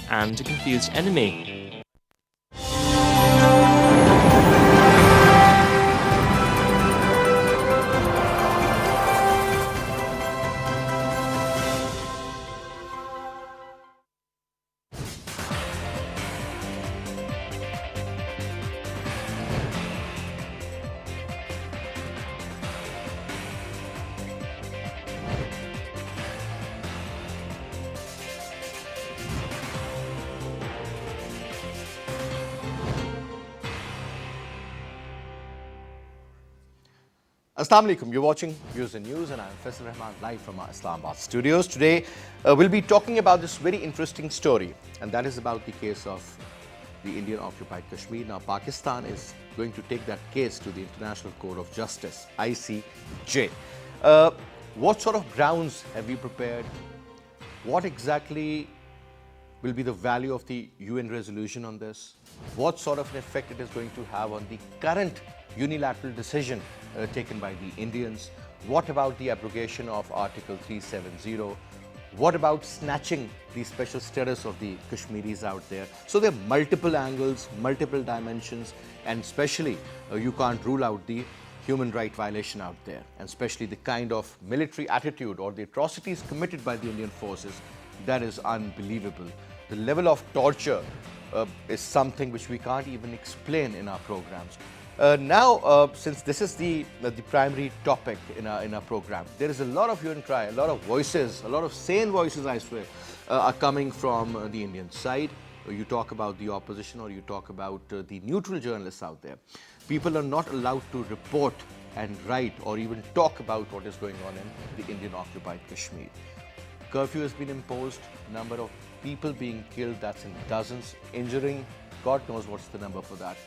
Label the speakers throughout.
Speaker 1: and a confused enemy.
Speaker 2: Assalamu alaikum. You're watching Views and News, and I'm Faisal Rehman live from our Islamabad studios. Today, we'll be talking about this very interesting story, and that is about the case of the Indian occupied Kashmir. Now, Pakistan is going to take that case to the International Court of Justice, ICJ. What sort of grounds have we prepared? What exactly will be the value of the UN resolution on this? What sort of an effect it is going to have on the current unilateral decision taken by the Indians? What about the abrogation of Article 370? What about snatching the special status of the Kashmiris out there? So there are multiple angles, multiple dimensions, and especially you can't rule out the human right violation out there, and especially the kind of military attitude or the atrocities committed by the Indian forces. That is unbelievable. The level of torture is something which we can't even explain in our programs. Now, since this is the primary topic in our program, there is a lot of hue and cry, a lot of voices, a lot of sane voices, I swear, are coming from the Indian side. You talk about the opposition or you talk about the neutral journalists out there. People are not allowed to report and write or even talk about what is going on in the Indian occupied Kashmir. Curfew has been imposed, number of people being killed, that's in dozens, injuring, God knows what's the number for that.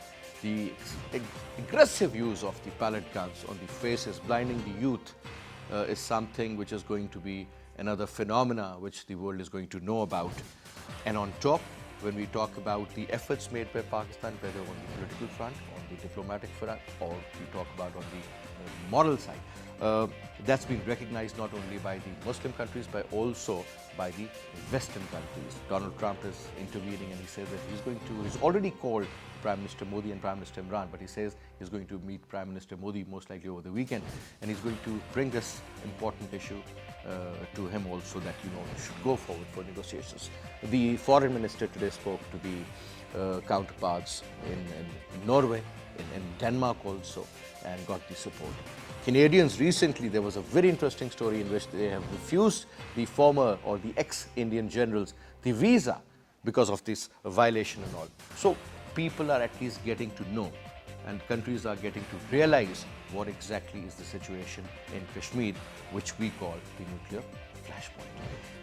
Speaker 2: The aggressive use of the pellet guns on the faces, blinding the youth, is something which is going to be another phenomena which the world is going to know about. And on top, when we talk about the efforts made by Pakistan, whether on the political front, on the diplomatic front, or we talk about on the moral side, that's been recognized not only by the Muslim countries but also by the Western countries. Donald Trump is intervening and he says that he's already called Prime Minister Modi and Prime Minister Imran, but he says he's going to meet Prime Minister Modi most likely over the weekend, and he's going to bring this important issue to him also, that should go forward for negotiations. The foreign minister today spoke to the counterparts in Norway, in Denmark also, and got the support. Canadians recently, there was a very interesting story in which they have refused the former or the ex-Indian generals the visa because of this violation and all. So people are at least getting to know, and countries are getting to realize what exactly is the situation in Kashmir, which we call the nuclear flashpoint.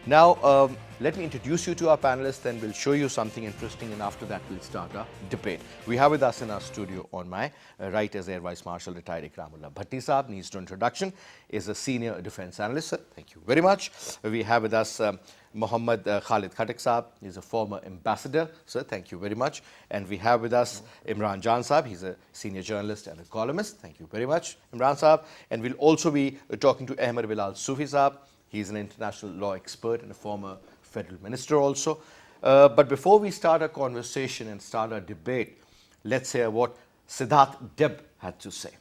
Speaker 2: Now, let me introduce you to our panelists, and we'll show you something interesting, and after that we'll start our debate. We have with us in our studio on my right as Air Vice Marshal retired Ikramullah Bhatti Saab, needs no introduction, is a senior defense analyst. Sir, thank you very much. We have with us Mohammad Khalid Khattak Saab, he's a former ambassador. Sir, thank you very much. And we have with us Imran Jan Saab, he's a senior journalist and a columnist. Thank you very much, Imran Saab. And we'll also be talking to Ahmed Bilal Sufi Saab. He's an international law expert and a former federal minister also. But before we start our conversation and start our debate, let's hear what Siddharth Deb had to say.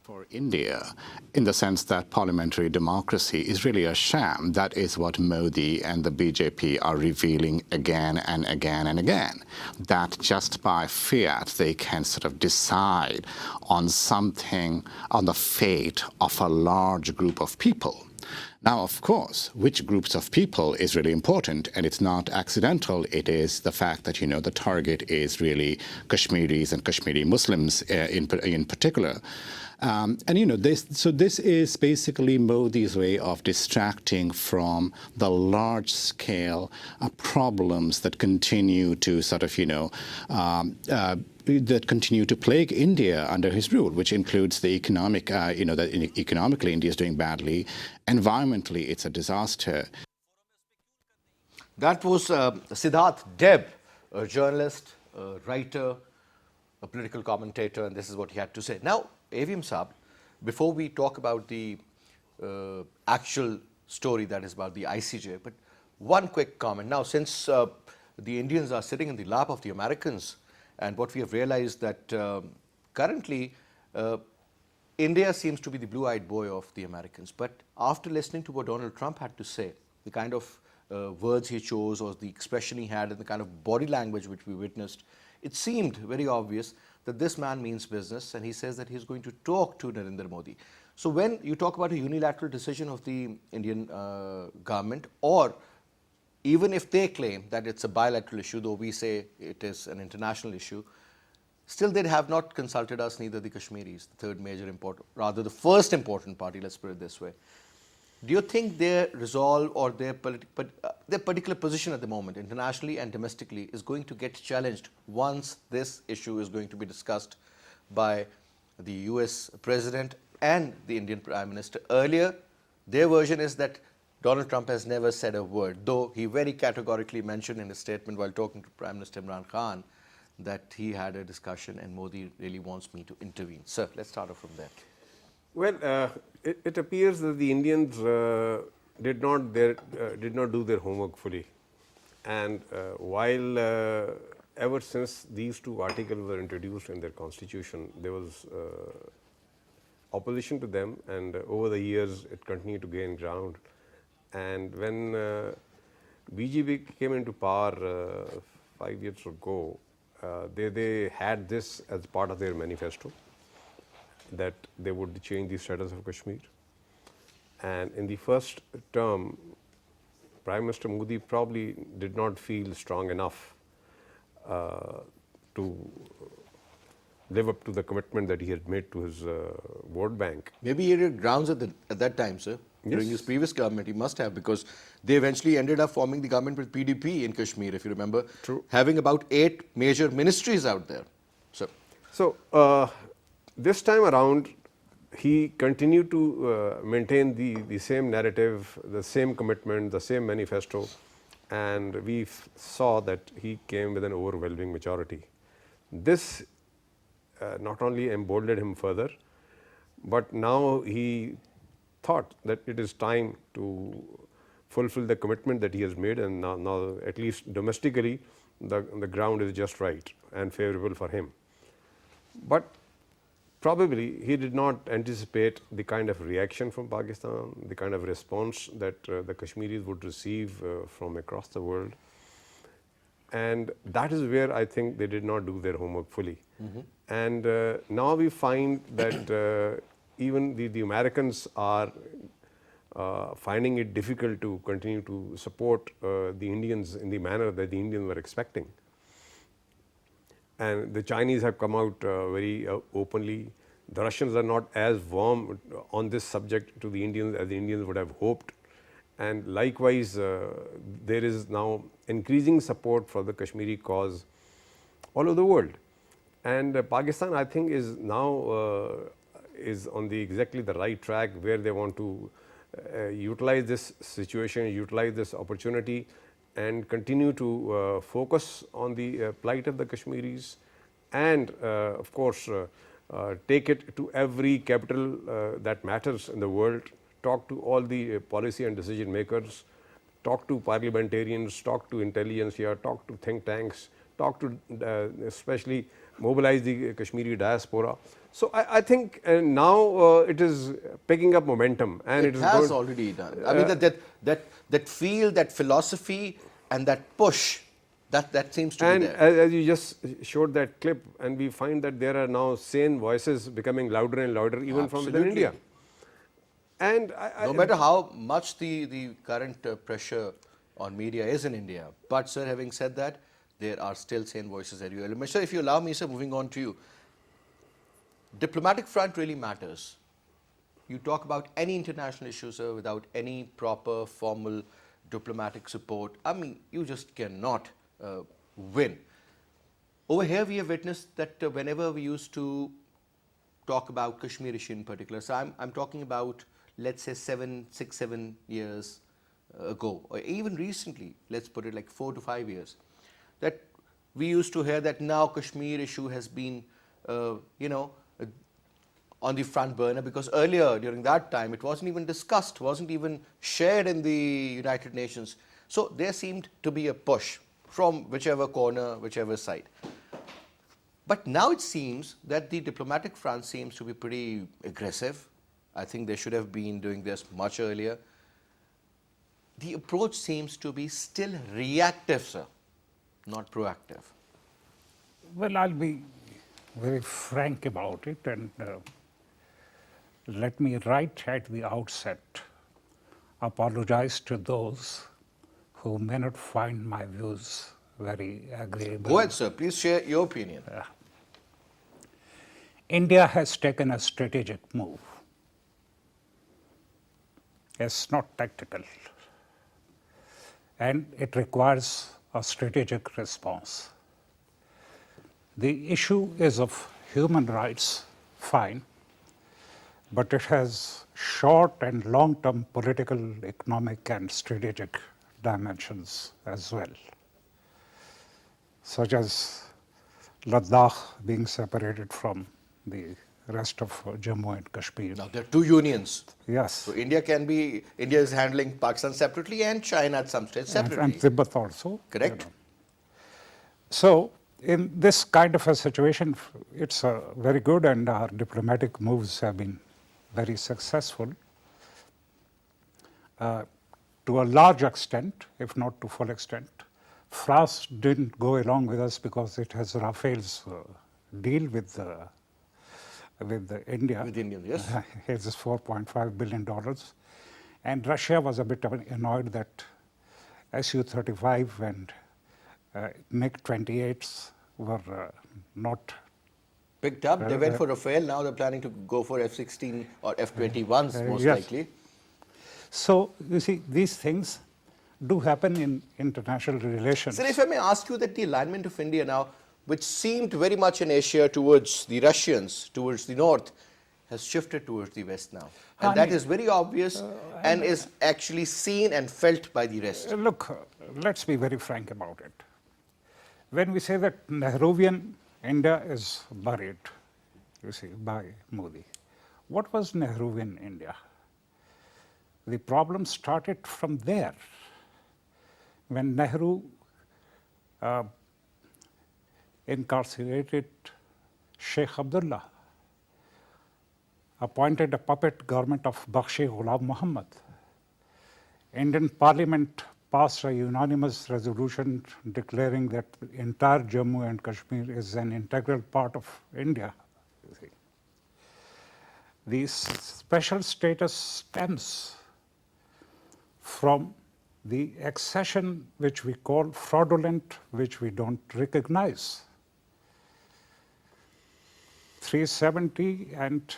Speaker 3: For India, in the sense that parliamentary democracy is really a sham. That is what Modi and the BJP are revealing again and again and again. That just by fiat they can sort of decide on something, on the fate of a large group of people. Now, of course, which groups of people is really important, and it's not accidental. It is the fact that, the target is really Kashmiris and Kashmiri Muslims in particular. This is basically Modi's way of distracting from the large-scale problems that continue to that continue to plague India under his rule, which includes the economic, that economically India is doing badly, environmentally it's a disaster.
Speaker 2: That was Siddharth Deb, a journalist, a writer, a political commentator, and this is what he had to say. Now, AVM Saab, before we talk about the actual story that is about the ICJ, but One quick comment. Now, since the Indians are sitting in the lap of the Americans, and what we have realized that currently India seems to be the blue-eyed boy of the Americans. But after listening to what Donald Trump had to say, the kind of words he chose or the expression he had and the kind of body language which we witnessed, it seemed very obvious that this man means business, and he says that he's going to talk to Narendra Modi. So when you talk about a unilateral decision of the Indian government, or even if they claim that it's a bilateral issue, though we say it is an international issue, still they have not consulted us, neither the Kashmiris, the third major important, rather the first important party, let's put it this way. Do you think their resolve or their particular position at the moment, internationally and domestically, is going to get challenged once this issue is going to be discussed by the US President and the Indian Prime Minister? Earlier, their version is that Donald Trump has never said a word, though he very categorically mentioned in his statement while talking to Prime Minister Imran Khan that he had a discussion and Modi really wants me to intervene. Sir, let's start off from there.
Speaker 4: Well, it appears that the Indians did not do their homework fully, and while ever since these two articles were introduced in their constitution, there was opposition to them, and over the years it continued to gain ground. And when BJP came into power 5 years ago, they had this as part of their manifesto, that they would change the status of Kashmir. And in the first term, Prime Minister Modi probably did not feel strong enough to live up to the commitment that he had made to his vote bank.
Speaker 2: Maybe he had grounds at that time, sir.
Speaker 4: Yes.
Speaker 2: During his previous government, he must have, because they eventually ended up forming the government with PDP in Kashmir, if you remember.
Speaker 4: True.
Speaker 2: Having about 8 major ministries out there.
Speaker 4: So, this time around, he continued to maintain the same narrative, the same commitment, the same manifesto, and we saw that he came with an overwhelming majority. This not only emboldened him further, but now he thought that it is time to fulfill the commitment that he has made, and now at least domestically, the ground is just right and favorable for him. But probably he did not anticipate the kind of reaction from Pakistan, the kind of response that the Kashmiris would receive from across the world. And that is where I think they did not do their homework fully. And now we find that even the Americans are finding it difficult to continue to support the Indians in the manner that the Indians were expecting. And the Chinese have come out very openly. The Russians are not as warm on this subject to the Indians as the Indians would have hoped. And likewise, there is now increasing support for the Kashmiri cause all over the world. And Pakistan, I think, is now is on exactly the right track, where they want to utilize this situation, utilize this opportunity, and continue to focus on the plight of the Kashmiris, and of course take it to every capital that matters in the world, talk to all the policy and decision makers, talk to parliamentarians, talk to intelligentsia, talk to think tanks, talk to especially mobilize the Kashmiri diaspora. So I think now it is picking up momentum, and
Speaker 2: it has already done. I mean that feel, that philosophy, and that push, that seems to be there.
Speaker 4: And as you just showed that clip, and we find that there are now sane voices becoming louder and louder, even from within India. And
Speaker 2: no matter how much the current pressure on media is in India, but sir, having said that, there are still sane voices at you. Sir, if you allow me, sir, moving on to you. Diplomatic front really matters. You talk about any international issue, sir, without any proper formal diplomatic support. I mean, you just cannot win. Over here, we have witnessed that whenever we used to talk about Kashmir issue in particular, so I'm talking about, let's say, 6, 7 years ago, or even recently, let's put it like 4 to 5 years, that we used to hear that now Kashmir issue has been, on the front burner, because earlier during that time it wasn't even discussed, wasn't even shared in the United Nations. So there seemed to be a push from whichever corner, whichever side. But now it seems that the diplomatic front seems to be pretty aggressive. I think they should have been doing this much earlier. The approach seems to be still reactive, sir, not proactive.
Speaker 5: Well, I'll be very frank about it, and let me right at the outset apologize to those who may not find my views very agreeable.
Speaker 2: Go ahead, sir. Please share your opinion.
Speaker 5: India has taken a strategic move. It's not tactical. And it requires a strategic response. The issue is of human rights, fine, but it has short and long-term political, economic, and strategic dimensions as well, such as Ladakh being separated from the rest of Jammu and Kashmir.
Speaker 2: Now, there are two unions.
Speaker 5: Yes.
Speaker 2: So India is handling Pakistan separately and China at some stage separately.
Speaker 5: And Tibet also.
Speaker 2: Correct.
Speaker 5: So, in this kind of a situation, it's very good, and our diplomatic moves have been very successful to a large extent, if not to full extent. France didn't go along with us because it has Rafale's deal with India.
Speaker 2: With India, yes.
Speaker 5: It's $4.5 billion. And Russia was a bit annoyed that Su-35 and MiG-28s were not
Speaker 2: Picked up. They went for Rafale. Now they're planning to go for F-16 or F-21s, most
Speaker 5: yes.
Speaker 2: likely.
Speaker 5: So, you see, these things do happen in international relations.
Speaker 2: Sir, if I may ask you that the alignment of India now, which seemed very much in Asia towards the Russians, towards the north, has shifted towards the west now. And that is very obvious and is actually seen and felt by the rest.
Speaker 5: Look, let's be very frank about it. When we say that Nehruvian India is buried, you see, by Modi, what was Nehruvian India? The problem started from there. When Nehru incarcerated Sheikh Abdullah, appointed a puppet government of Bakshi Ghulam Muhammad. Indian Parliament passed a unanimous resolution declaring that the entire Jammu and Kashmir is an integral part of India. The special status stems from the accession which we call fraudulent, which we don't recognize. 370 and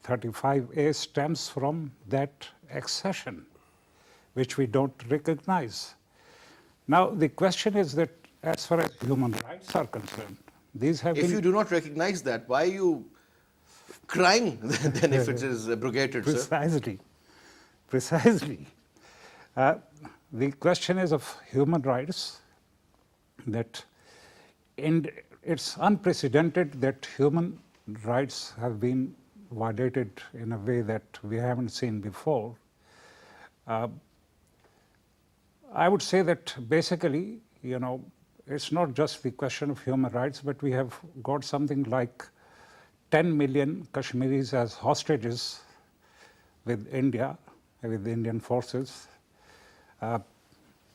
Speaker 5: 35A stems from that accession, which we don't recognize. Now, the question is that as far as human rights are concerned, these have been...
Speaker 2: If you do not recognize that, why are you crying then if it is abrogated, sir?
Speaker 5: Precisely. Precisely. The question is of human rights, that it's unprecedented that human rights have been violated in a way that we haven't seen before. I would say that basically, you know, it's not just the question of human rights, but we have got something like 10 million Kashmiris as hostages with India, with the Indian forces.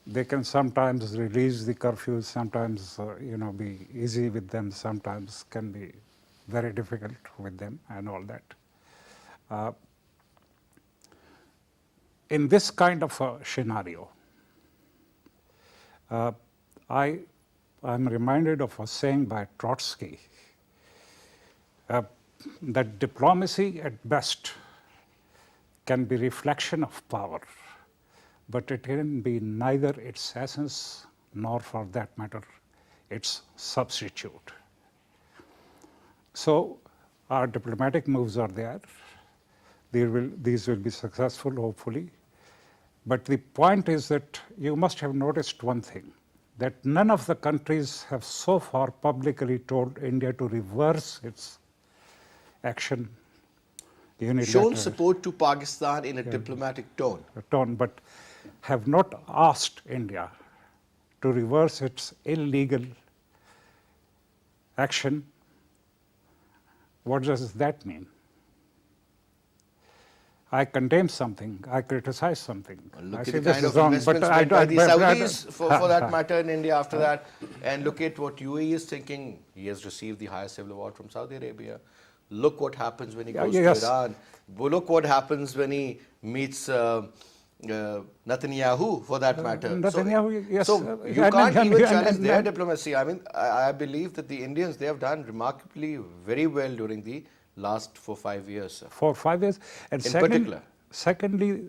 Speaker 5: They can sometimes release the curfews, sometimes be easy with them, sometimes can be very difficult with them and all that. In this kind of a scenario, I'm reminded of a saying by Trotsky that diplomacy at best can be reflection of power, but it can be neither its essence nor, for that matter, its substitute. So our diplomatic moves are there. These will be successful, hopefully. But the point is that you must have noticed one thing, that none of the countries have so far publicly told India to reverse its action.
Speaker 2: Shown support to Pakistan in a diplomatic tone.
Speaker 5: But have not asked India to reverse its illegal action, what does that mean? I condemn something, I criticize something.
Speaker 2: Look
Speaker 5: I
Speaker 2: at
Speaker 5: say
Speaker 2: the
Speaker 5: this
Speaker 2: kind
Speaker 5: is
Speaker 2: of
Speaker 5: wrong,
Speaker 2: investments
Speaker 5: but
Speaker 2: made by the Saudis, for
Speaker 5: but-
Speaker 2: that matter, in India after that. And look at what UAE is thinking. He has received the highest civil award from Saudi Arabia. Look what happens when he goes
Speaker 5: yes.
Speaker 2: to Iran. Look what happens when he meets Netanyahu, for that matter.
Speaker 5: Netanyahu, yes.
Speaker 2: So you
Speaker 5: And-
Speaker 2: can't
Speaker 5: and-
Speaker 2: even
Speaker 5: and-
Speaker 2: challenge
Speaker 5: and-
Speaker 2: their
Speaker 5: and-
Speaker 2: diplomacy. I mean, I believe that the Indians, they have done remarkably very well during the last 4-5 years, sir.
Speaker 5: For 5 years. And
Speaker 2: In particular.
Speaker 5: Secondly,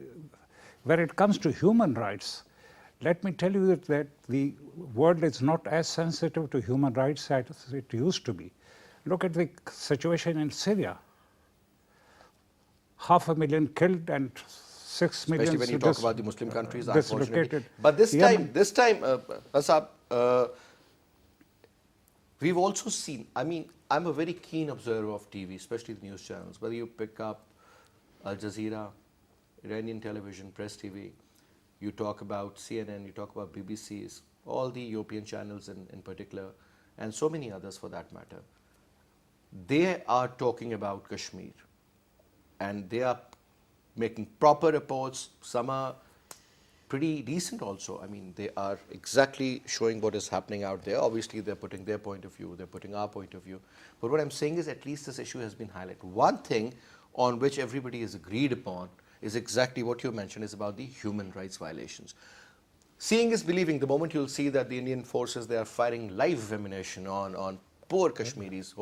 Speaker 5: when it comes to human rights, let me tell you that the world is not as sensitive to human rights as it used to be. Look at the situation in Syria. 500,000 killed and 6 million.
Speaker 2: Especially when you talk about the Muslim countries, unfortunately.
Speaker 5: dislocated.
Speaker 2: But this
Speaker 5: Yemen.
Speaker 2: time, Asab, we've also seen, I mean, I'm a very keen observer of TV, especially the news channels. Whether you pick up Al Jazeera, Iranian television, Press TV, you talk about CNN, you talk about BBCs, all the European channels in particular, and so many others for that matter. They are talking about Kashmir, and they are making proper reports. Some are pretty decent also. I mean, they are exactly showing what is happening out there. Obviously, they're putting their point of view, they're putting our point of view. But what I'm saying is at least this issue has been highlighted. One thing on which everybody is agreed upon is exactly what you mentioned, is about the human rights violations. Seeing is believing. The moment you'll see that the Indian forces, they are firing live ammunition on poor Kashmiris,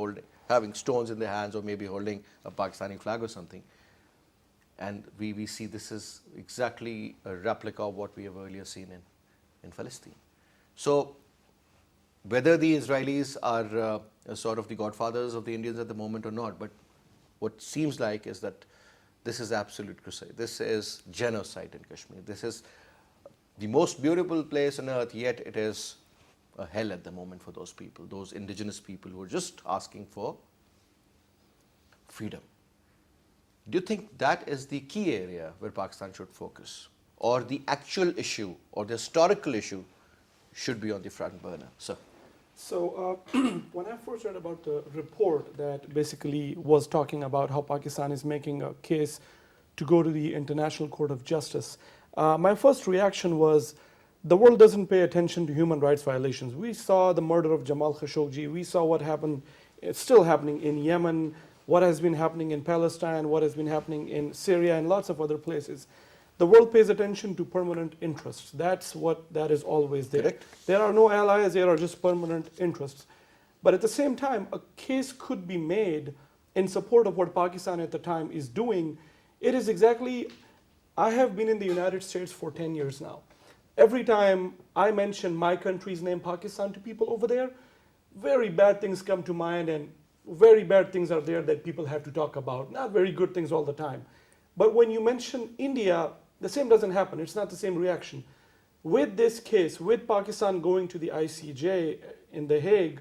Speaker 2: having stones in their hands or maybe holding a Pakistani flag or something. And we see this is exactly a replica of what we have earlier seen in Palestine. So whether the Israelis are sort of the godfathers of the Indians at the moment or not, but what seems like is that this is absolute crusade. This is genocide in Kashmir. This is the most beautiful place on earth, yet it is a hell at the moment for those people, those indigenous people who are just asking for freedom. Do you think that is the key area where Pakistan should focus? Or the actual issue or the historical issue should be on the front burner? Sir.
Speaker 6: So when I first read about the report that basically was talking about how Pakistan is making a case to go to the International Court of Justice, my first reaction was the world doesn't pay attention to human rights violations. We saw the murder of Jamal Khashoggi. We saw what happened, it's still happening in Yemen, what has been happening in Palestine, what has been happening in Syria and lots of other places. The world pays attention to permanent interests. That is always there.
Speaker 2: Correct.
Speaker 6: There are no allies, there are just permanent interests. But at the same time, a case could be made in support of what Pakistan at the time is doing. It is exactly, I have been in the United States for 10 years now. Every time I mention my country's name, Pakistan, to people over there, very bad things come to mind and very bad things are there that people have to talk about. Not very good things all the time. But when you mention India, the same doesn't happen. It's not the same reaction. With this case, with Pakistan going to the ICJ in The Hague,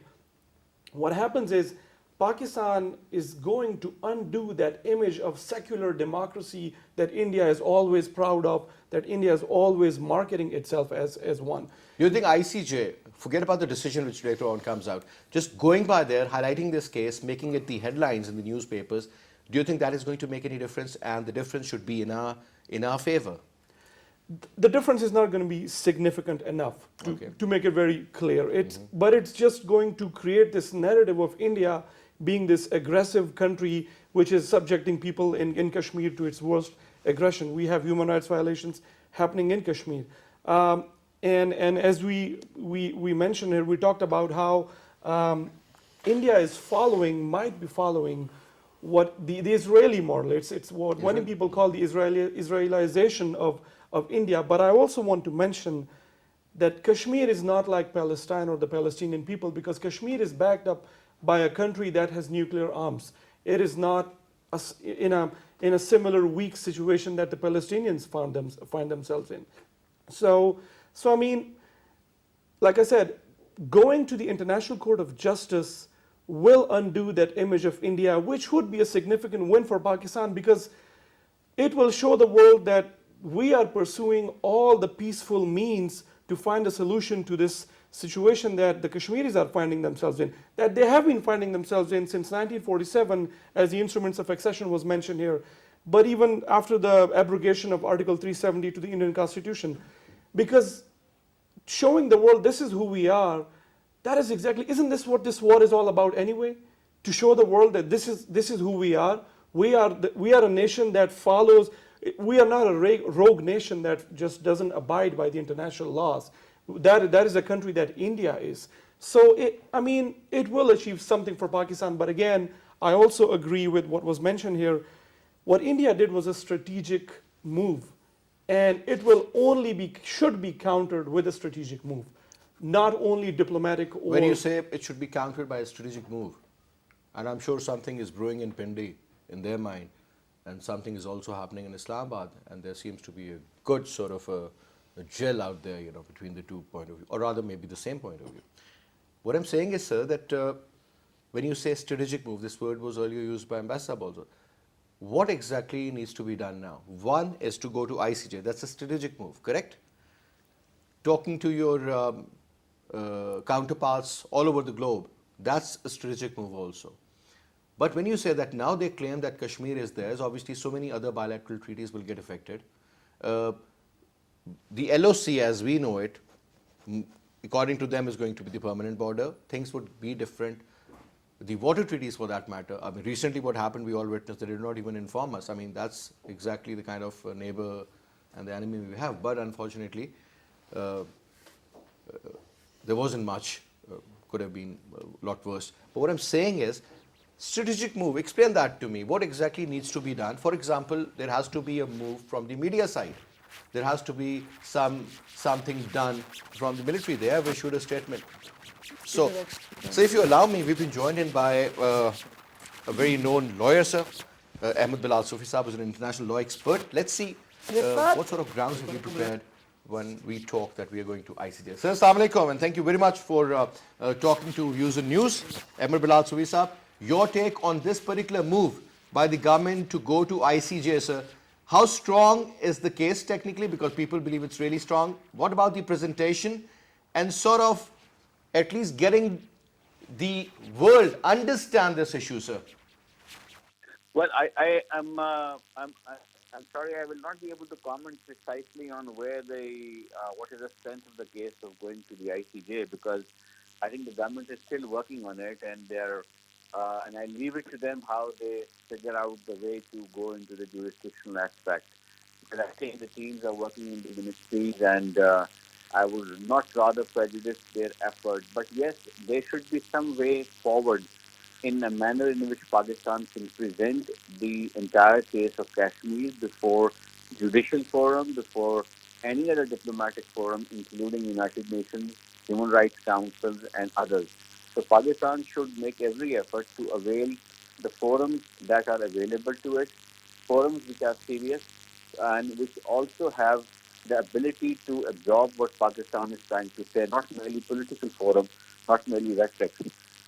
Speaker 6: what happens is Pakistan is going to undo that image of secular democracy that India is always proud of, that India is always marketing itself as one.
Speaker 2: Do you think ICJ, forget about the decision which later on comes out, just going by there, highlighting this case, making it the headlines in the newspapers, do you think that is going to make any difference, and the difference should be in our favor?
Speaker 6: The difference is not going to be significant enough to make it very clear. But it's just going to create this narrative of India being this aggressive country which is subjecting people in Kashmir to its worst aggression. We have human rights violations happening in Kashmir. And as we mentioned here, we talked about how India might be following what the Israeli model. It's what many people call the Israelization of India. But I also want to mention that Kashmir is not like Palestine or the Palestinian people, because Kashmir is backed up by a country that has nuclear arms. It is not in a similar weak situation that the Palestinians find themselves in. So I mean, like I said, going to the International Court of Justice will undo that image of India, which would be a significant win for Pakistan, because it will show the world that we are pursuing all the peaceful means to find a solution to this situation that the Kashmiris are finding themselves in, that they have been finding themselves in since 1947, as the instruments of accession was mentioned here, but even after the abrogation of Article 370 to the Indian Constitution. Because showing the world this is who we are, that is exactly, isn't this what this war is all about anyway? To show the world that this is who we are. We are a nation that follows. We are not a rogue nation that just doesn't abide by the international laws. That is a country that India is. So it will achieve something for Pakistan. But again, I also agree with what was mentioned here. What India did was a strategic move, and it will should be countered with a strategic move, not only diplomatic. Or
Speaker 2: when you say it should be countered by a strategic move, and I'm sure something is brewing in Pindi in their mind, and something is also happening in Islamabad, and there seems to be a good sort of a gel out there, between the two point of view, or rather maybe the same point of view. What I'm saying is, sir, that when you say strategic move, this word was earlier used by Ambassador also. What exactly needs to be done now? One is to go to ICJ. That's a strategic move, correct? Talking to your counterparts all over the globe, that's a strategic move also. But when you say that now they claim that Kashmir is theirs, obviously so many other bilateral treaties will get affected. The LOC as we know it, according to them, is going to be the permanent border. Things would be different. The water treaties for that matter, recently what happened, we all witnessed, they did not even inform us. that's exactly the kind of neighbor and the enemy we have. But unfortunately, there wasn't much, could have been a lot worse. But what I'm saying is, strategic move, explain that to me. What exactly needs to be done? For example, there has to be a move from the media side. There has to be something done from the military. They have issued a statement. So if you allow me, we've been joined in by a very known lawyer, sir. Ahmed Bilal Sufi Saab is an international law expert. Let's see what sort of grounds have you prepared when we talk that we are going to ICJ. Sir, Assalamu alaikum, and thank you very much for talking to Views and News. Ahmed Bilal Sufi Saab, your take on this particular move by the government to go to ICJ, sir. How strong is the case technically? Because people believe it's really strong. What about the presentation and sort of at least getting the world understand this issue, sir?
Speaker 7: Well, I'm sorry, I will not be able to comment precisely on where what is the strength of the case of going to the ICJ, because I think the government is still working on it, and and I leave it to them how they figure out the way to go into the jurisdictional aspect. But I think the teams are working in the ministries, and I would not rather prejudice their effort. But yes, there should be some way forward in a manner in which Pakistan can present the entire case of Kashmir before judicial forum, before any other diplomatic forum, including United Nations, Human Rights Councils, and others. So Pakistan should make every effort to avail the forums that are available to it, forums which are serious and which also have the ability to absorb what Pakistan is trying to say, not merely political forum, not merely rhetoric.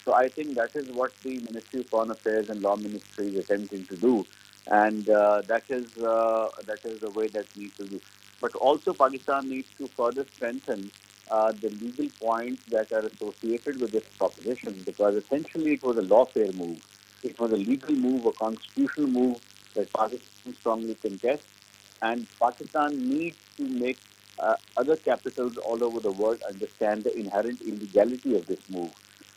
Speaker 7: So I think that is what the Ministry of Foreign Affairs and Law Ministry is attempting to do, and that is the way that needs to do. But also Pakistan needs to further strengthen the legal points that are associated with this proposition, because essentially it was a lawfare move. It was a legal move, a constitutional move that Pakistan strongly contests, and Pakistan needs to make other capitals all over the world understand the inherent illegality of this move.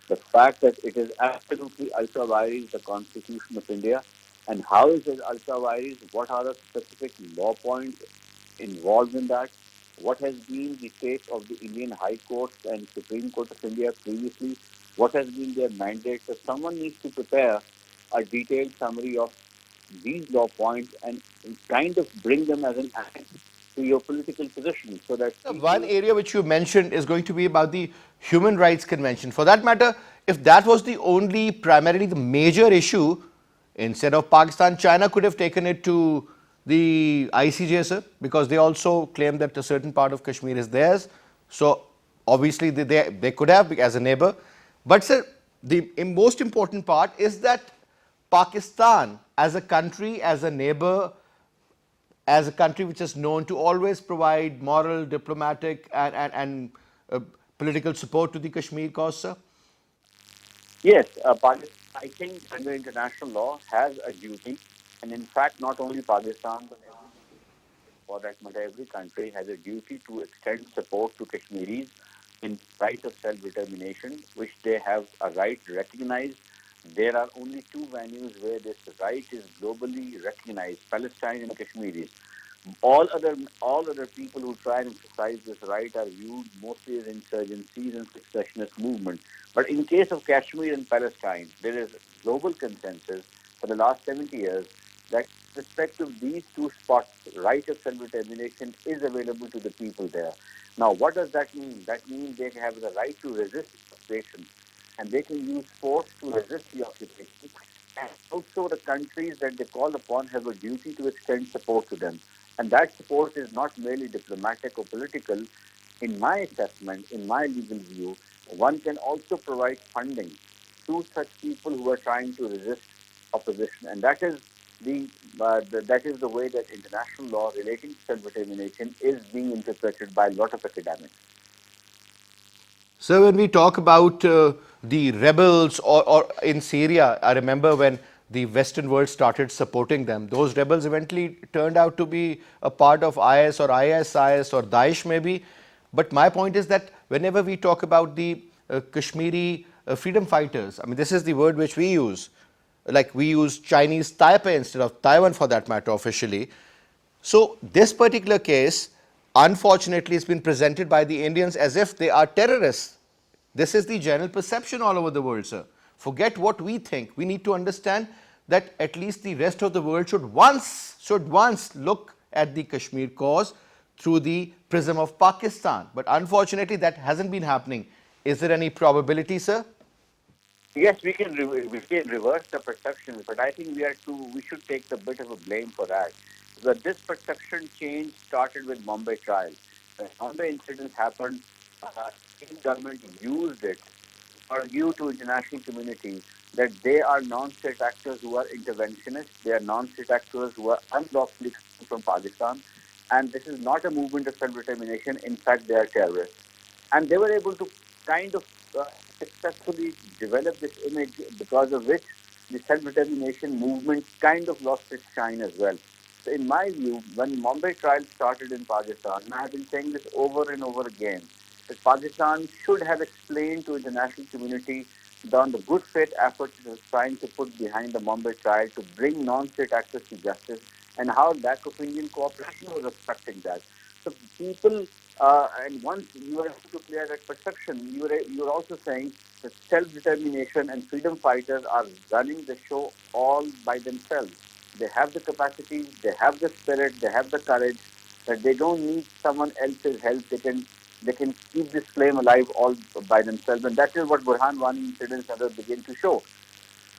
Speaker 7: The fact that it is absolutely ultra-vires the Constitution of India, and how is it ultra-vires? What are the specific law points involved in that? What has been the take of the Indian High Court and Supreme Court of India previously? What has been their mandate? So someone needs to prepare a detailed summary of these law points and kind of bring them as an act to your political position, so that
Speaker 2: one area which you mentioned is going to be about the Human Rights Convention. For that matter, if that was the only, primarily the major issue, instead of Pakistan, China could have taken it to the ICJ, sir, because they also claim that a certain part of Kashmir is theirs. So obviously they could have as a neighbor. But sir, the most important part is that Pakistan as a country, as a neighbor, as a country which is known to always provide moral, diplomatic, and political support to the Kashmir cause, sir?
Speaker 7: Yes, Pakistan, I think under international law has a duty, and in fact, not only Pakistan, but for that matter, every country has a duty to extend support to Kashmiris in right of self-determination, which they have a right recognized. There are only two venues where this right is globally recognized: Palestine and Kashmiris. All other people who try and exercise this right are viewed mostly as insurgencies and secessionist movements. But in case of Kashmir and Palestine, there is global consensus for the last 70 years that respect of these two spots, right of self-determination is available to the people there. Now, what does that mean? That means they have the right to resist occupation, and they can use force to resist the occupation. And also, the countries that they call upon have a duty to extend support to them. And that support is not merely diplomatic or political. In my assessment, in my legal view, one can also provide funding to such people who are trying to resist opposition, and that is the way that international law relating to self-determination is being interpreted by a lot of academics.
Speaker 2: So when we talk about the rebels or in Syria, I remember when the Western world started supporting them, those rebels eventually turned out to be a part of IS or ISIS or Daesh maybe. But my point is that whenever we talk about the Kashmiri freedom fighters, I mean, this is the word which we use. Like we use Chinese Taipei instead of Taiwan for that matter officially. So this particular case, unfortunately, has been presented by the Indians as if they are terrorists. This is the general perception all over the world, sir. Forget what we think. We need to understand that at least the rest of the world should once look at the Kashmir cause through the prism of Pakistan. But unfortunately, that hasn't been happening. Is there any probability, sir?
Speaker 7: Yes, we can reverse the perceptions, but I think we should take the bit of a blame for that. But this perception change started with Mumbai trial. When Mumbai incidents happened, Indian government used it to argue to international community that they are non-state actors who are interventionists. They are non-state actors who are unlawfully coming from Pakistan, and this is not a movement of self-determination. In fact, they are terrorists, and they were able to kind of successfully develop this image, because of which the self-determination movement kind of lost its shine as well. So in my view, when Mumbai trial started in Pakistan, and I have been saying this over and over again, that Pakistan should have explained to the international community on the good faith efforts it was trying to put behind the Mumbai trial to bring non-state actors to justice, and how lack of Indian cooperation was affecting that. So people, and once you are able to clear that perception, you are also saying that self-determination and freedom fighters are running the show all by themselves. They have the capacity, they have the spirit, they have the courage, that they don't need someone else's help. They can keep this flame alive all by themselves, and that is what Burhan Wani incidents and others begin to show.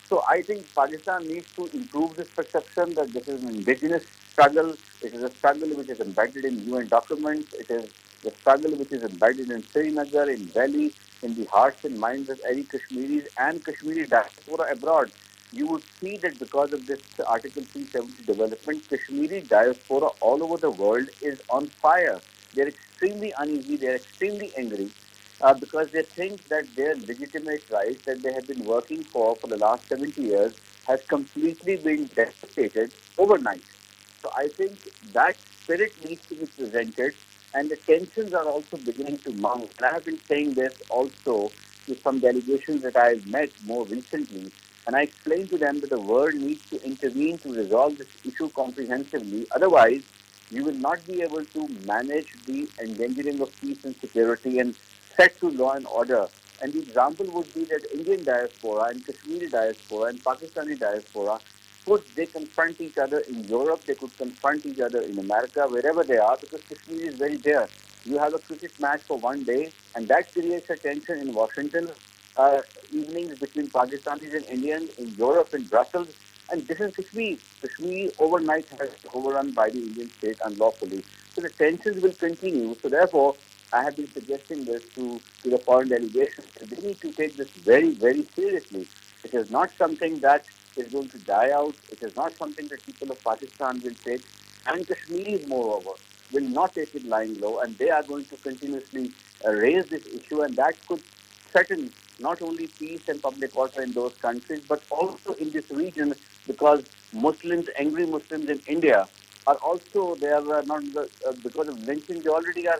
Speaker 7: So I think Pakistan needs to improve this perception that this is an indigenous struggle. It is a struggle which is embedded in UN documents. It is a struggle which is embedded in Srinagar, in Delhi, in the hearts and minds of every Kashmiris and Kashmiri diaspora abroad. You would see that because of this Article 370 development, Kashmiri diaspora all over the world is on fire. They're extremely uneasy. They're extremely angry, because they think that their legitimate rights that they have been working for the last 70 years has completely been devastated overnight. So I think that spirit needs to be presented, and the tensions are also beginning to mount. And I have been saying this also to some delegations that I have met more recently, and I explained to them that the world needs to intervene to resolve this issue comprehensively. Otherwise, you will not be able to manage the endangering of peace and security and set to law and order. And the example would be that Indian diaspora and Kashmiri diaspora and Pakistani diaspora, could they confront each other in Europe, they could confront each other in America, wherever they are, because Kashmir is very there. You have a cricket match for one day, and that creates a tension in Washington, evenings between Pakistanis and Indians, in Europe, in Brussels, and this is Kashmir. Kashmir overnight has been overrun by the Indian state unlawfully. So the tensions will continue. So therefore, I have been suggesting this to the foreign delegations. They need to take this very, very seriously. It is not something that is going to die out. It is not something that people of Pakistan will take And Kashmiris, moreover, will not take it lying low, and they are going to continuously raise this issue, and that could threaten not only peace and public order in those countries, but also in this region, because Muslims, angry Muslims in India, are also, they are not because of lynching, they already are,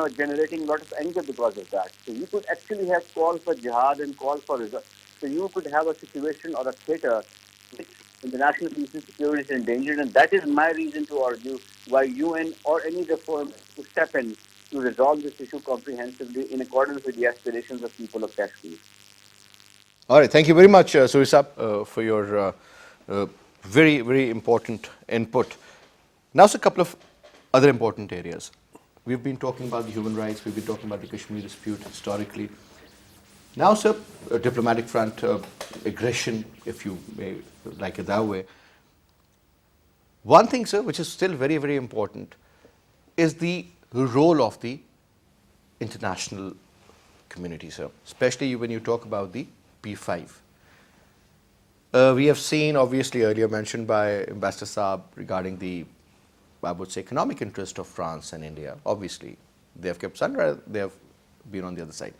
Speaker 7: generating a lot of anger because of that. So you could actually have call for jihad and call for result. So you could have a situation or a theater which international peace and security is endangered, and that is my reason to argue why UN or any other forum to step in to resolve this issue comprehensively in accordance with the aspirations of people of Kashmir.
Speaker 2: All right, thank you very much, Surisab, for your very, very important input. Now, a couple of other important areas. We've been talking about the human rights, we've been talking about the Kashmir dispute historically. Now, sir, a diplomatic front, aggression, if you may like it that way. One thing, sir, which is still very, very important, is the role of the international community, sir, especially when you talk about the P5. We have seen, obviously, earlier mentioned by Ambassador Saab regarding the, I would say, economic interest of France and India. Obviously, they have kept sun, they have been on the other side.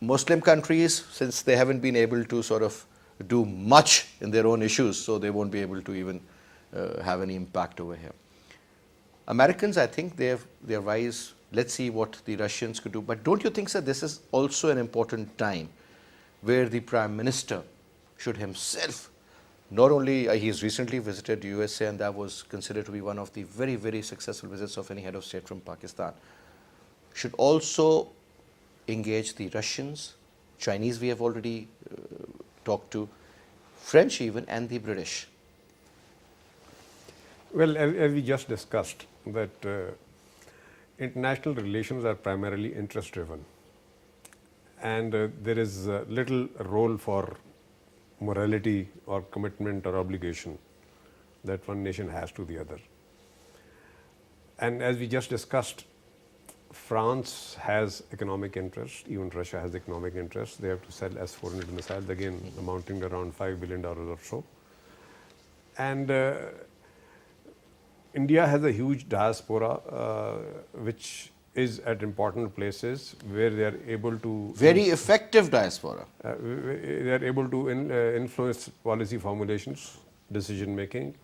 Speaker 2: Muslim countries, since they haven't been able to sort of do much in their own issues, so they won't be able to even have any impact over here. Americans, I think they are wise. Let's see what the Russians could do. But don't you think, sir, this is also an important time where the Prime Minister should himself, not only he has recently visited USA, and that was considered to be one of the very, very successful visits of any head of state from Pakistan, should also engage the Russians, Chinese we have already talked to, French even, and the British.
Speaker 4: Well, as we just discussed, that international relations are primarily interest driven, and there is little role for morality or commitment or obligation that one nation has to the other. And as we just discussed, France has economic interest, even Russia has economic interest. They have to sell S-400 missiles, again amounting to around $5 billion or so. And India has a huge diaspora, which is at important places where they are able to...
Speaker 2: Very effective diaspora.
Speaker 4: They are able to influence policy formulations, decision making,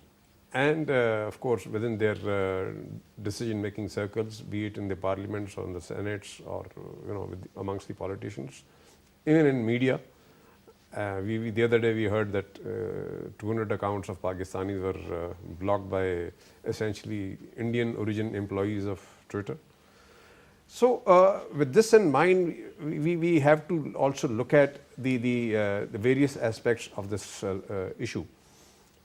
Speaker 4: and of course within their decision making circles, be it in the parliaments or in the senates or amongst the politicians, even in media. The other day we heard that 200 accounts of Pakistanis were blocked by essentially Indian origin employees of Twitter. So with this in mind, we have to also look at the various aspects of this issue.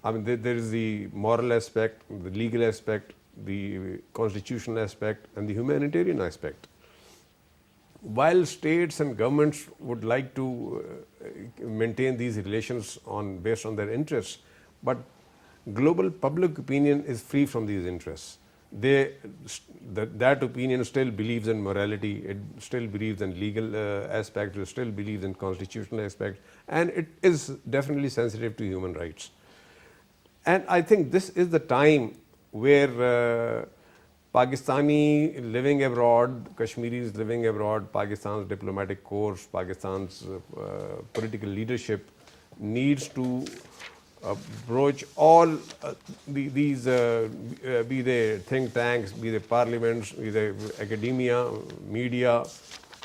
Speaker 4: I mean, there is the moral aspect, the legal aspect, the constitutional aspect, and the humanitarian aspect. While states and governments would like to maintain these relations based on their interests, but global public opinion is free from these interests. That opinion still believes in morality, it still believes in legal aspects, it still believes in constitutional aspects, and it is definitely sensitive to human rights. And I think this is the time where Pakistani living abroad, Kashmiris living abroad, Pakistan's diplomatic corps, Pakistan's political leadership needs to broach all these, be they think tanks, be they parliaments, be they academia, media,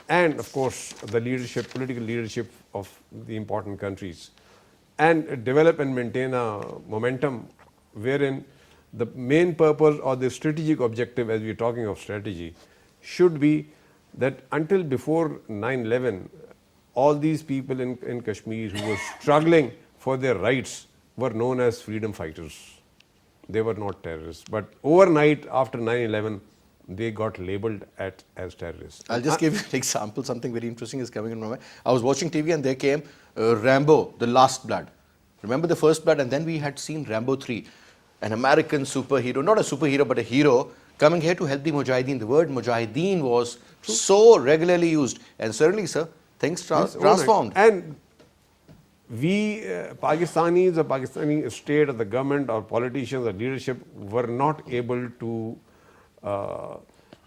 Speaker 4: and of course the leadership, political leadership of the important countries, and develop and maintain a momentum wherein the main purpose or the strategic objective, as we are talking of strategy, should be that until before 9/11, all these people in Kashmir who were struggling for their rights were known as freedom fighters. They were not terrorists. But overnight, after 9/11, they got labeled as terrorists.
Speaker 2: I'll just give you an example. Something very interesting is coming in my mind. I was watching TV and there came Rambo, The Last Blood. Remember the First Blood? And then we had seen Rambo 3, an American superhero, not a superhero, but a hero, coming here to help the Mujahideen. The word Mujahideen was so regularly used. And certainly, sir, things transformed.
Speaker 4: And we Pakistanis or Pakistani state or the government or politicians or leadership were not able to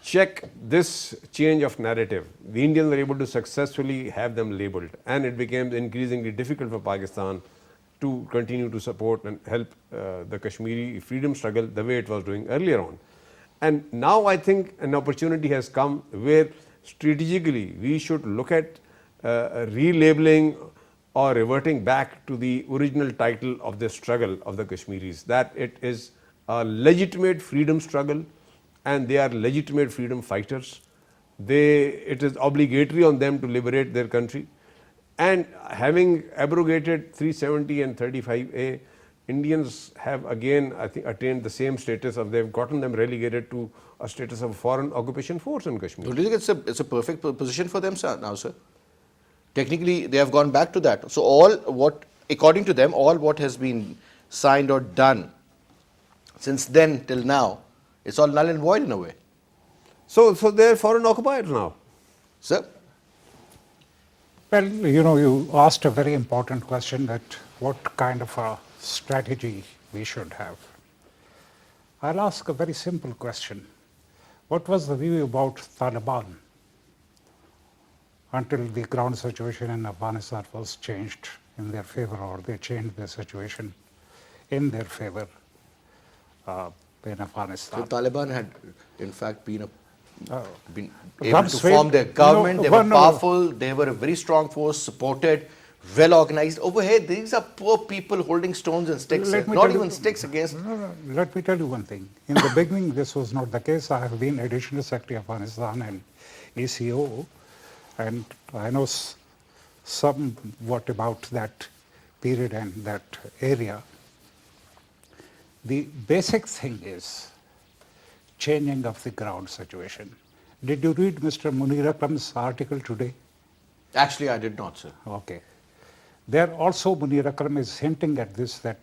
Speaker 4: check this change of narrative. The Indians were able to successfully have them labeled, and it became increasingly difficult for Pakistan to continue to support and help the Kashmiri freedom struggle the way it was doing earlier on. And now I think an opportunity has come where strategically we should look at relabeling or reverting back to the original title of the struggle of the Kashmiris, that it is a legitimate freedom struggle and they are legitimate freedom fighters. It is obligatory on them to liberate their country. And having abrogated 370 and 35A, Indians have again, I think, attained the same status of they've gotten them relegated to a status of foreign occupation force in Kashmir.
Speaker 2: Don't you think it's a perfect position for them, sir, now, sir? Technically, they have gone back to that. So according to them, all what has been signed or done since then till now, it's all null and void in a way.
Speaker 4: So they're foreign occupiers now.
Speaker 2: Sir?
Speaker 5: Well, you asked a very important question, that what kind of a strategy we should have. I'll ask a very simple question. What was the view about Taliban until the ground situation in Afghanistan was changed in their favor, or they changed the situation in their favor in Afghanistan?
Speaker 2: So Taliban had, in fact, been able
Speaker 5: One
Speaker 2: to
Speaker 5: sway-
Speaker 2: form their government. They were
Speaker 5: one-
Speaker 2: powerful. They were a very strong force, supported, well organized. Over here, these are poor people holding stones and sticks.
Speaker 5: Let me
Speaker 2: Not
Speaker 5: tell you-
Speaker 2: even sticks against.
Speaker 5: No, let me tell you one thing. In the beginning, this was not the case. I have been Additional Secretary of Afghanistan and ECO, and I know somewhat about that period and that area. The basic thing is changing of the ground situation. Did you read Mr. Munir Akram's article today?
Speaker 2: Actually, I did not, sir.
Speaker 5: Okay. There also Munir Akram is hinting at this, that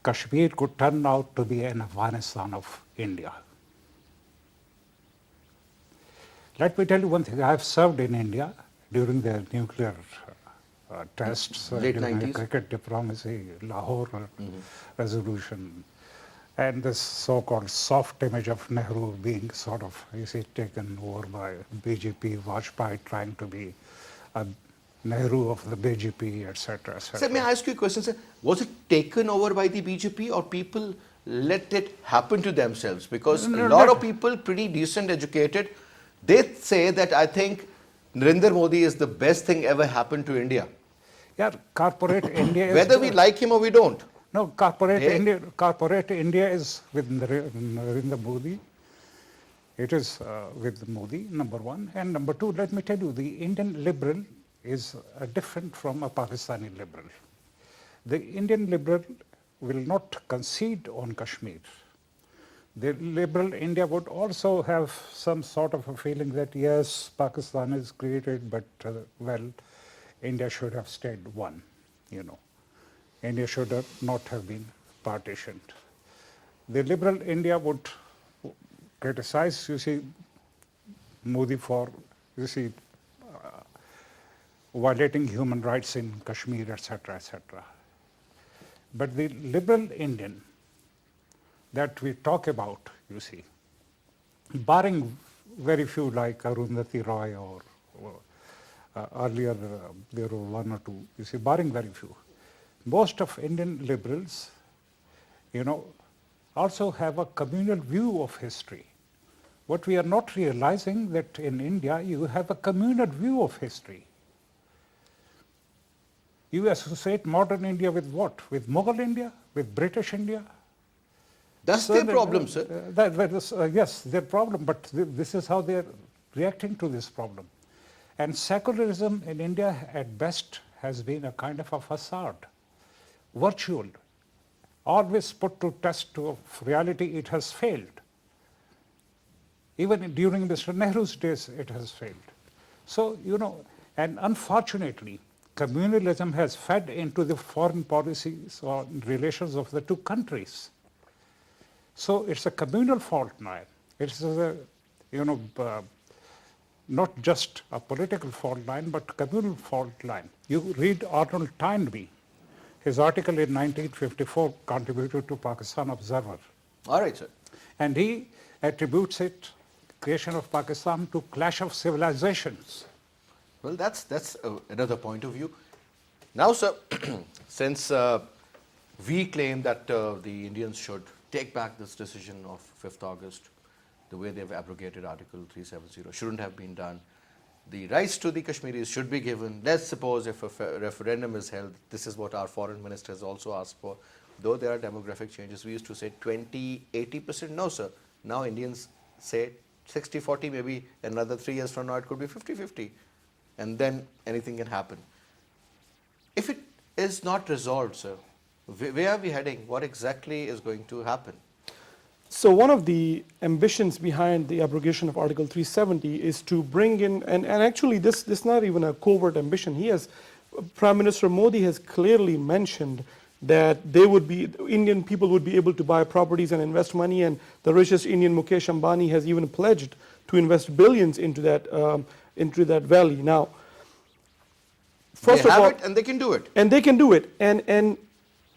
Speaker 5: Kashmir could turn out to be an Afghanistan of India. Let me tell you one thing. I have served in India during the nuclear tests,
Speaker 2: Late
Speaker 5: during the
Speaker 2: 90s?
Speaker 5: cricket diplomacy, Lahore resolution, and this so-called soft image of Nehru being sort of, taken over by BJP, Vajpayee trying to be a Nehru of the BJP, etc., etc.
Speaker 2: Sir, may I ask you a question, sir? Was it taken over by the BJP or people let it happen to themselves? Because a lot of people, pretty decent, educated, they say that I think Narendra Modi is the best thing ever happened to India.
Speaker 5: Yeah, corporate India is...
Speaker 2: Whether we like him or we don't.
Speaker 5: No, corporate India is with Narendra Modi. It is with Modi, number one. And number two, let me tell you, the Indian liberal is different from a Pakistani liberal. The Indian liberal will not concede on Kashmir. The liberal India would also have some sort of a feeling that yes, Pakistan is created, but well, India should have stayed one, India should not have been partitioned. The liberal India would criticize, Modi for, violating human rights in Kashmir, etc., etc. But the liberal Indian that we talk about, barring very few like Arundhati Roy or earlier there were one or two, barring very few, most of Indian liberals, also have a communal view of history. What we are not realizing that in India, you have a communal view of history. You associate modern India with what? With Mughal India? With British India?
Speaker 2: That's their problem, sir.
Speaker 5: Yes, their problem, but this is how they're reacting to this problem. And secularism in India, at best, has been a kind of a facade, virtual. Always put to test of reality, it has failed. Even during Mr. Nehru's days, it has failed. So, and unfortunately, communalism has fed into the foreign policies or relations of the two countries. So it's a communal fault now. It's not just a political fault line, but communal fault line. You read Arnold Toynbee. His article in 1954 contributed to Pakistan Observer.
Speaker 2: All right, sir.
Speaker 5: And he attributes it, creation of Pakistan, to clash of civilizations.
Speaker 2: Well, that's another point of view. Now, sir, since we claim that the Indians should take back this decision of 5th August, the way they've abrogated Article 370 shouldn't have been done. The rights to the Kashmiris should be given. Let's suppose if a referendum is held, this is what our foreign minister has also asked for. Though there are demographic changes, we used to say 20, 80%. No, sir. Now Indians say 60-40, maybe another 3 years from now it could be 50-50. And then anything can happen. If it is not resolved, sir, where are we heading? What exactly is going to happen?
Speaker 6: So one of the ambitions behind the abrogation of Article 370 is to bring in, and actually this is not even a covert ambition. Prime Minister Modi has clearly mentioned that Indian people would be able to buy properties and invest money, and the richest Indian, Mukesh Ambani, has even pledged to invest billions into that valley. Now, first of all,
Speaker 2: it and they can do it.
Speaker 6: And they can do it. And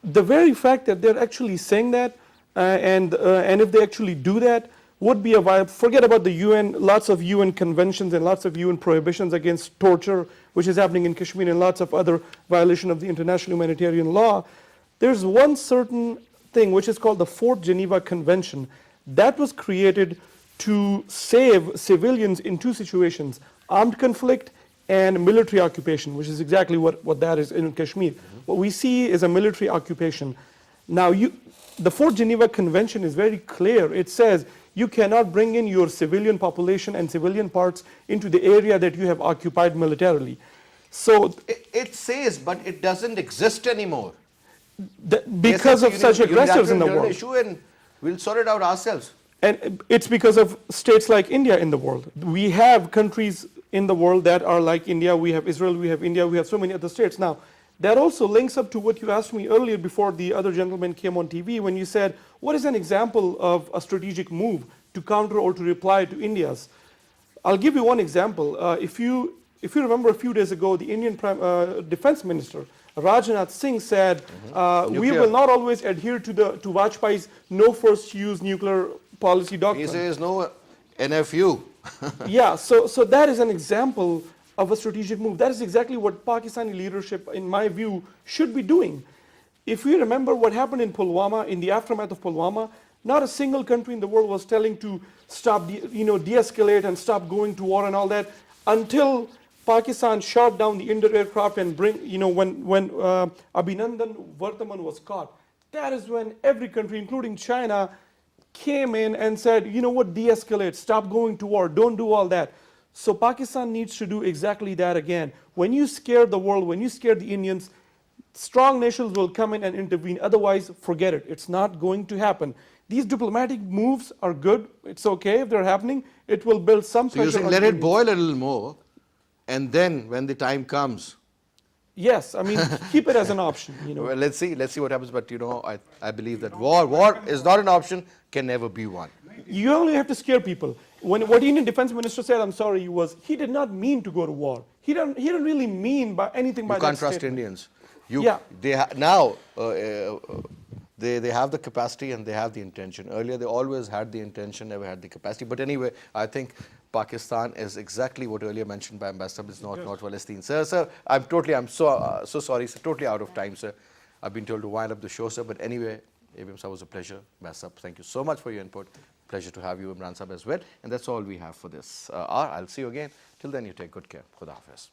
Speaker 6: the very fact that they're actually saying that, and if they actually do that, would be a viable. Forget about the UN, lots of UN conventions and lots of UN prohibitions against torture, which is happening in Kashmir, and lots of other violation of the international humanitarian law. There's one certain thing which is called the Fourth Geneva Convention that was created to save civilians in two situations: armed conflict and military occupation, which is exactly what that is in Kashmir. What we see is a military occupation. Now, the Fourth Geneva Convention is very clear. It says you cannot bring in your civilian population and civilian parts into the area that you have occupied militarily. So
Speaker 2: it says, but it doesn't exist anymore.
Speaker 6: Because of such aggressors in the world.
Speaker 2: Issue, and we'll sort it out ourselves.
Speaker 6: And it's because of states like India in the world. We have countries in the world that are like India. We have Israel, we have India, we have so many other states. Now, that also links up to what you asked me earlier before the other gentleman came on TV, when you said, what is an example of a strategic move to counter or to reply to India's? I'll give you one example. If you remember a few days ago, the Indian Defense Minister, Rajnath Singh, said, we will not always adhere to Vajpayee's no first use nuclear policy doctrine.
Speaker 2: He says no NFU.
Speaker 6: Yeah, so that is an example of a strategic move. That is exactly what Pakistani leadership, in my view, should be doing. If we remember what happened in Pulwama, in the aftermath of Pulwama, not a single country in the world was telling to stop, de-escalate and stop going to war and all that, until Pakistan shot down the Inder aircraft and when Abhinandan Vartaman was caught. That is when every country, including China, came in and said, you know what, de-escalate, stop going to war, don't do all that. So Pakistan needs to do exactly that again. When you scare the world, when you scare the Indians, strong nations will come in and intervene. Otherwise, forget it. It's not going to happen. These diplomatic moves are good. It's okay if they're happening. It will build some pressure.
Speaker 2: So you're saying let it boil a little more, and then when the time comes.
Speaker 6: Yes, I mean, keep it as an option.
Speaker 2: Well, let's see what happens. But I believe that war is not an option, can never be one.
Speaker 6: You only have to scare people. What the Indian Defense Minister said, I'm sorry, he did not mean to go to war. He didn't really mean by anything by that
Speaker 2: You can't trust
Speaker 6: statement.
Speaker 2: Indians. They have the capacity and they have the intention. Earlier, they always had the intention, never had the capacity. But anyway, I think Pakistan is exactly what earlier mentioned by Ambassador, is not Palestine. Sir, I'm so sorry, sir, totally out of time, sir. I've been told to wind up the show, sir. But anyway, Abim sir, was a pleasure. Ambassador, thank you so much for your input. Pleasure to have you, Imran Sahib, as well. And that's all we have for this hour. I'll see you again. Till then, you take good care. Khuda Hafiz.